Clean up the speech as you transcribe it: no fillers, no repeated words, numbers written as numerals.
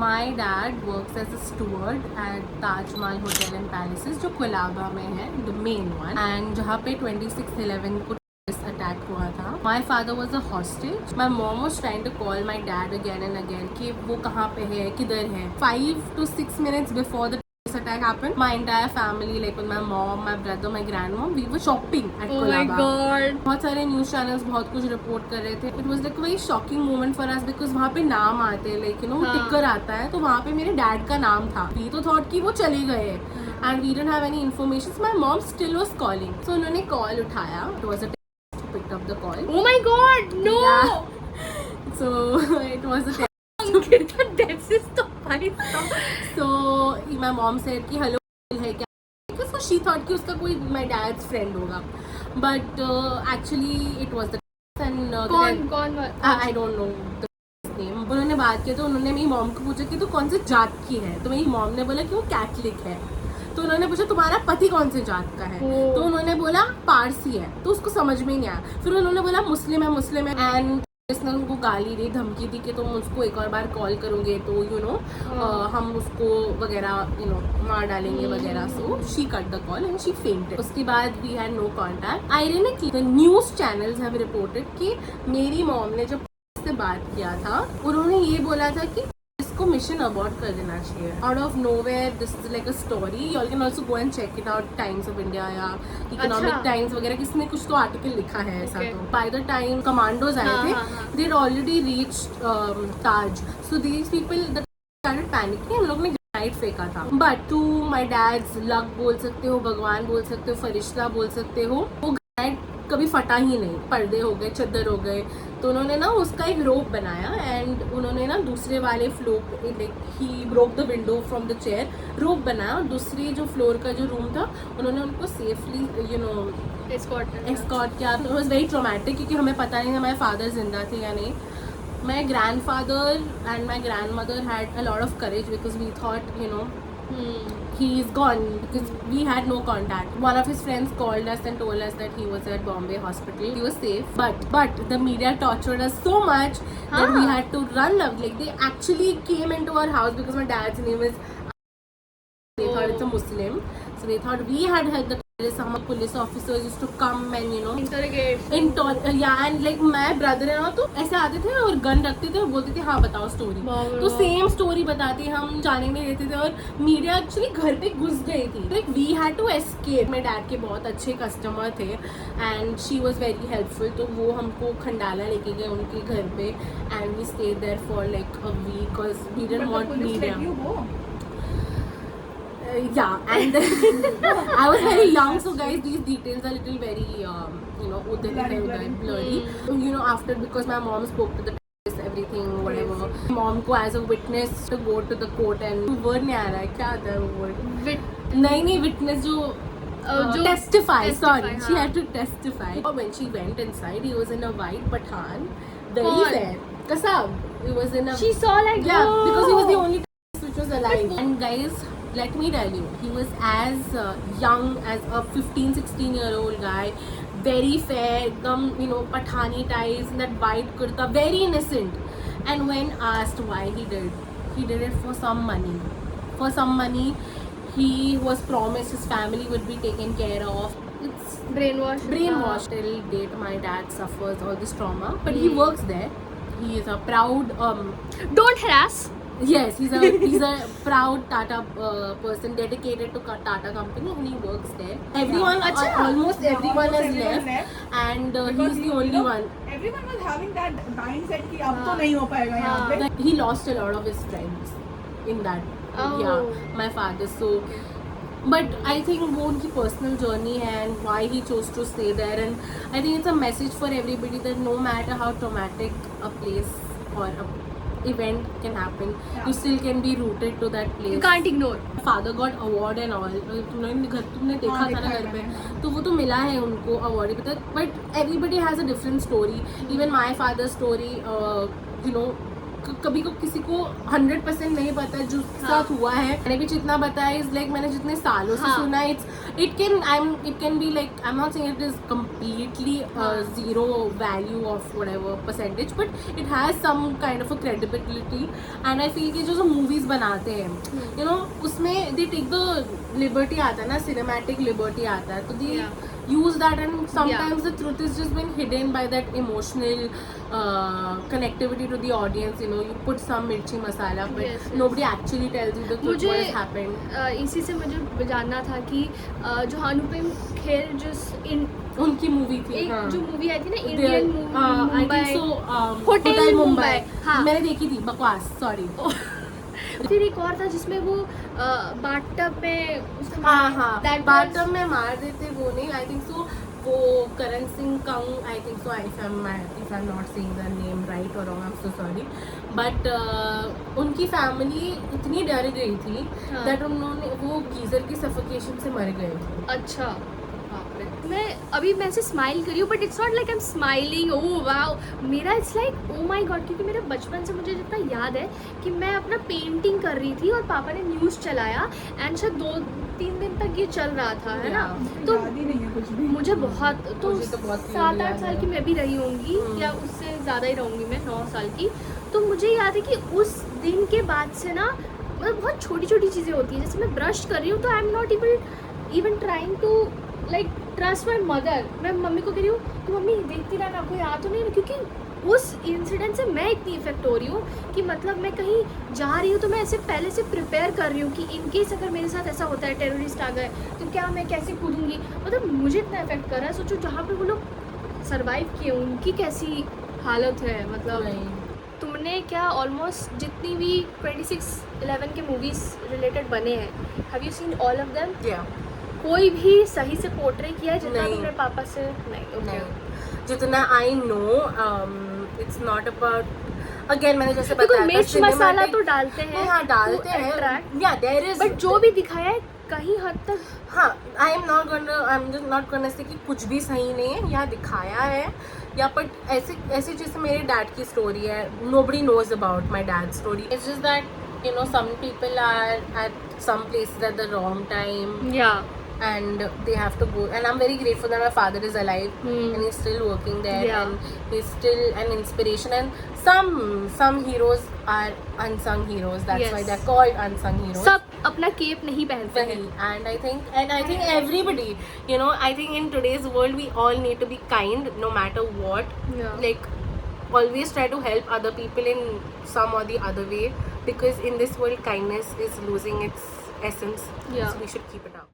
My dad works as a steward at Taj Mahal hotel and palaces, जो कोलाबा में है, the main one, and जहाँ पे 26/11 को अटैक हुआ था. My father was a hostage. My mom was trying to call my dad again and again कि वो कहाँ पे है, किधर है. 5 to 6 minutes before the attack happened, my entire family, like with my mom, my brother, my grandmom, we were shopping at Colaba. Oh my god. बहुत सारे news channels बहुत कुछ रिपोर्ट कर रहे थे. It was like very shocking moment for us because वहाँ पे नाम आते हैं, लाइक यू नो टिकर आता है, तो वहाँ पे मेरे डैड का नाम था. वी तो थॉट कि वो चले गए and we didn't have any information. My mom still was calling, so उन्होंने कॉल उठाया. It was a picked up the call. Oh my god, no. Yeah. So it was a That's just so funny. So my mom said कि hello है क्या, because so she thought कि उसका कोई my dad's friend होगा, but actually it was the and कौन I don't know the name. उन्होंने बात किया तो उन्होंने मेरी मॉम को पूछा कि तू कौन से जात की है, तो मेरी मॉम ने बोला कि वो कैथलिक है. तो उन्होंने पूछा तुम्हारा पति कौन से जात का है, तो उन्होंने बोला पारसी है. तो उसको समझ में नहीं आया. फिर उन्होंने बोला मुस्लिम है एंड इसने उनको गाली दी, धमकी दी कि तुम उसको एक और बार कॉल करोगे तो यू नो हम उसको वगैरह यू नो मार डालेंगे वगैरह. So she cut the call and she fainted. उसके बाद we had no contact. Ironically the news channels have reported कि मेरी मॉम ने जब से बात किया था, उन्होंने ये बोला था कि इसको मिशन अबॉर्ट कर देना चाहिए. Out of nowhere this is like a story. You all can also go and check it out. Times of India या इकोनॉमिक टाइम्स वगैरह किसने कुछ तो आर्टिकल लिखा है ऐसा. तो बाय द टाइम कमांडोज आए थे, they had already reached Taj. So these people started panicking. हम लोग ने ग्रेनाइड फेंका था. But to my dad's luck बोल सकते हो, भगवान बोल सकते हो, फरिश्ता बोल सकते हो, वो ग्रेनाइड कभी फटा ही नहीं. पर्दे हो गए, चद्दर हो गए. तो उन्होंने ना उसका एक रोप बनाया एंड उन्होंने ना दूसरे वाले floor like he broke the window from the chair. Rope बनाया और दूसरी जो फ्लोर का जो रूम था उन्होंने उनको सेफली यू नो एस्कॉर्ट किया. तो इट वॉज वेरी ट्रोमैटिक क्योंकि हमें पता नहीं था हमारे फादर जिंदा थे या नहीं. My grandfather and my grandmother had a lot of courage because we thought you know he is gone because we had no contact. One of his friends called us and told us that he was at Bombay hospital. He was safe, but the media tortured us so much that we had to run. Like they actually came into our house because my dad's name is. They thought it's a Muslim, so they thought we had helped the some police officers used to come and you know interrogate. Yeah, and like my brother and all तो ऐसे आते थे और gun रखते थे और बोलते थे हाँ बताओ स्टोरी. तो सेम स्टोरी बताते, हम जाने नहीं देते थे और मीडिया एक्चुअली घर पे घुस गई थी. Like we had to escape. मेरे डैड के बहुत अच्छे कस्टमर थे and she was very helpful. तो वो हमको खंडाला लेके गए उनके घर पे and we stayed there for like a week because we didn't want media. Yeah, and I was very young, so guys, these details are little very, you know, blurry. You know, after because my mom spoke to the police, everything, whatever. Mom को as a witness to go to the court and word नहीं आ रहा है क्या आता है वो word? नहीं witness जो testify. Sorry, she had to testify. When she went inside, he was in a white Pathan, very fair. Kasab, he was in a. She saw like because he was the only which was alive. And guys, let me tell you, he was as young as a 15-16-year-old guy, very fair, you know, Pathani ties, that white kurta, very innocent. And when asked why he did it for some money. For some money, he was promised his family would be taken care of. It's brainwashed. Till date, my dad suffers all this trauma, but he works there. He is a proud. Don't harass. Yes, he's a proud Tata person dedicated to Tata company and he works there. Everyone, almost everyone has left and he's the only one. Everyone was having that mindset कि अब तो नहीं हो पाएगा यहाँ पे. He lost a lot of his friends in that. Yeah, my father. So, but I think वो उनकी personal journey है and why he chose to stay there, and I think it's a message for everybody that no matter how traumatic a place or a event can happen, you still can be rooted to that place. You can't ignore. Father got award and all. तुमने देखा था ना घर पे, तो वो तो मिला है उनको award. But everybody has a different story. Even my father's story, you know, कभी को किसी को 100% नहीं पता जो उसके साथ हुआ है. मैंने भी जितना बताया इज लाइक मैंने जितने सालों से सुना है, it can be like, I'm not saying it is completely zero value of whatever percentage, but it has some kind of a credibility. And I feel कि जो movies बनाते हैं, you know, उसमें they take the liberty आता है ना, cinematic liberty आता है, तो they use that, and sometimes the truth is just been hidden by that emotional connectivity to the audience. You know, you put some mirchi masala, but nobody actually tells you the truth what has happened. इसी से मुझे जानना था कि जो अनुपम खेर जो उनकी movie थी, एक जो मूवी आई थी ना, Indian I think so, hotel Mumbai, हाँ मैंने देखी थी, बकवास, सॉरी. फिर एक और था जिसमें वो बाथटब में बाथटब में मार देते, वो नहीं, आई थिंक सो वो Karan Singh Kang, I think so, if I am not saying the name right और wrong, I am so sorry, but उनकी फैमिली इतनी डर गई थी दैट उन्होंने वो गीजर की सफोकेशन से मर गए थे. अच्छा, मैं ऐसे स्माइल करी हूँ, but it's not like I am smiling, oh wow, मेरा it's like oh my God, क्योंकि मेरे बचपन से मुझे जितना याद है कि मैं अपना पेंटिंग कर रही थी और पापा ने न्यूज़ चलाया एंड शायद 2-3 दिन तक ये चल रहा था, है ना. तो याद ही नहीं है कुछ भी मुझे बहुत, तो मुझे तो बहुत 7-8 साल की मैं भी रही होंगी या उससे ज़्यादा ही रहूँगी मैं, 9 साल की. तो मुझे याद है कि उस दिन के बाद से ना, मतलब बहुत छोटी छोटी चीज़ें होती हैं, जैसे मैं ब्रश कर रही हूँ तो I am not even trying to like trust my mother. मैं मम्मी को कह रही हूँ कि मम्मी देखती रहना, आपको याद तो नहीं है, क्योंकि उस इंसिडेंट से मैं इतनी इफेक्ट हो रही हूँ कि मतलब मैं कहीं जा रही हूँ तो मैं ऐसे पहले से प्रिपेयर कर रही हूँ कि इन केस अगर मेरे साथ ऐसा होता है, टेररिस्ट आ गए तो क्या मैं कैसे कूदूँगी. मतलब मुझे इतना इफेक्ट कर रहा है. सोचो जहाँ पे वो लोग सर्वाइव किए उनकी कैसी हालत है. मतलब तुमने क्या ऑलमोस्ट जितनी भी 26/11 के मूवीज़ रिलेटेड बने हैं, have you seen all of them? कोई भी सही से पोर्ट्रे किया है जितना तुमने पापा से? नहीं. जितना I know, it's not about, again मैंने जैसे बताया, मिर्च मसाला तो डालते हैं, हाँ डालते हैं, या देयर इज, बट जो भी दिखाया है कहीं हद तक, हाँ, I am just not gonna say कि कुछ भी सही नहीं है, या दिखाया है, या बट ऐसे जैसे मेरे डैड की स्टोरी है, nobody knows about my dad story. It's just that you know some people are at some places at the wrong time, and they have to go, and I'm very grateful that my father is alive and he's still working there, and he's still an inspiration, and some heroes are unsung heroes, that's why they're called unsung heroes. सब अपना cap नहीं पहनते हैं, and I think everybody, you know, I think in today's world we all need to be kind no matter what. Like always try to help other people in some or the other way, because in this world kindness is losing its essence, so we should keep it up.